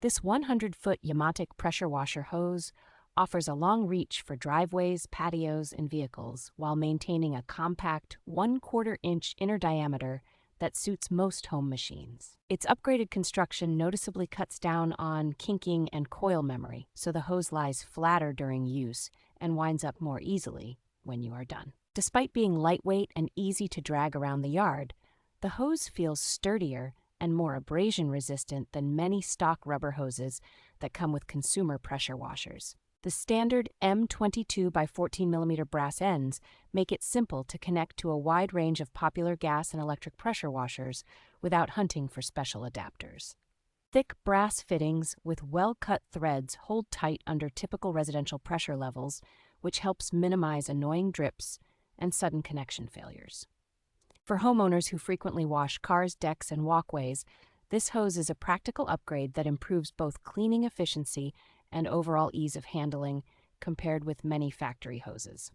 This 100-foot YAMATIC pressure washer hose offers a long reach for driveways, patios, and vehicles while maintaining a compact 1/4 inch inner diameter that suits most home machines. Its upgraded construction noticeably cuts down on kinking and coil memory, so the hose lies flatter during use and winds up more easily when you are done. Despite being lightweight and easy to drag around the yard, the hose feels sturdier and more abrasion resistant than many stock rubber hoses that come with consumer pressure washers. The standard M22 by 14 millimeter brass ends make it simple to connect to a wide range of popular gas and electric pressure washers without hunting for special adapters. Thick brass fittings with well-cut threads hold tight under typical residential pressure levels, which helps minimize annoying drips and sudden connection failures. For homeowners who frequently wash cars, decks, and walkways, this hose is a practical upgrade that improves both cleaning efficiency and overall ease of handling compared with many factory hoses.